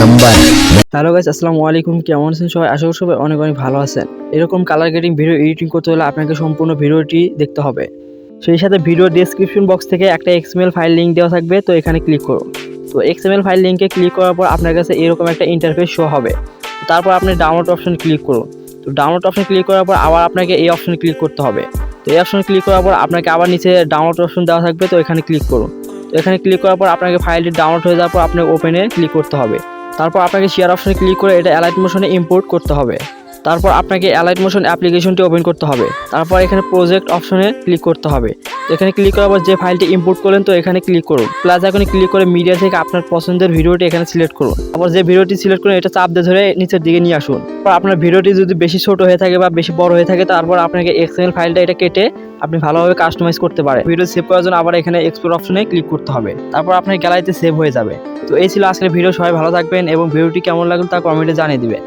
Number. Hello guys, আসসালামু আলাইকুম। কেমন আছেন সবাই? আশা করি সবাই অনেক অনেক ভালো আছেন। এরকম কালার গ্রেডিং ভিডিও এডিটিং করতে হলে আপনাকে সম্পূর্ণ ভিডিওটি দেখতে হবে। সেই সাথে ভিডিও ডেসক্রিপশন বক্স থেকে একটা XML ফাইল লিঙ্ক দেওয়া থাকবে, তো এখানে ক্লিক করুন। তো XML ফাইল লিঙ্কে ক্লিক করার পর আপনার কাছে এরকম একটা ইন্টারফেস শো হবে। তারপর আপনি ডাউনলোড অপশন ক্লিক করুন। তো ডাউনলোড অপশন ক্লিক করার পর আবার আপনাকে এই অপশনে ক্লিক করতে হবে। তো এই অপশনে ক্লিক করার পর আপনাকে আবার নিচে ডাউনলোড অপশন দেওয়া থাকবে, তো এখানে ক্লিক করুন। তো এখানে ক্লিক করার পর আপনাকে ফাইলটি ডাউনলোড হয়ে যাওয়ার পর আপনাকে ওপেনে ক্লিক করতে হবে। তারপর আপনাকে শেয়ার অপশনে ক্লিক করে এটা অ্যালাইট মোশনে ইম্পোর্ট করতে হবে। তারপর আপনাকে অ্যালাইট মোশন অ্যাপ্লিকেশনটি ওপেন করতে হবে। তারপর এখানে প্রজেক্ট অপশনে ক্লিক করতে হবে। তো এখানে ক্লিক করার পর যে ফাইলটি ইম্পোর্ট করলেন, তো এখানে ক্লিক করুন। প্লাস এখানে ক্লিক করে মিডিয়া থেকে আপনার পছন্দের ভিডিওটি এখানে সিলেক্ট করুন। তারপর যে ভিডিওটি সিলেক্ট করুন এটা চাপ দিয়ে ধরে নিচের দিকে নিয়ে আসুন। তারপর আপনার ভিডিওটি যদি বেশি ছোট হয়ে থাকে বা বেশি বড় হয়ে থাকে, তারপর আপনাকে XML ফাইলটা এটা কেটে আপনি ভালোভাবে কাস্টমাইজ করতে পারেন। ভিডিও সেভ করার জন্য আবার এখানে এক্সপোর্ট অপশনে ক্লিক করতে হবে। তারপর আপনার গ্যালারিতে সেভ হয়ে যাবে। তো এই ছিল আজকের ভিডিও। সবাই ভালো থাকবেন এবং ভিডিওটি কেমন লাগলো তা কমেন্টে জানিয়ে দিবেন।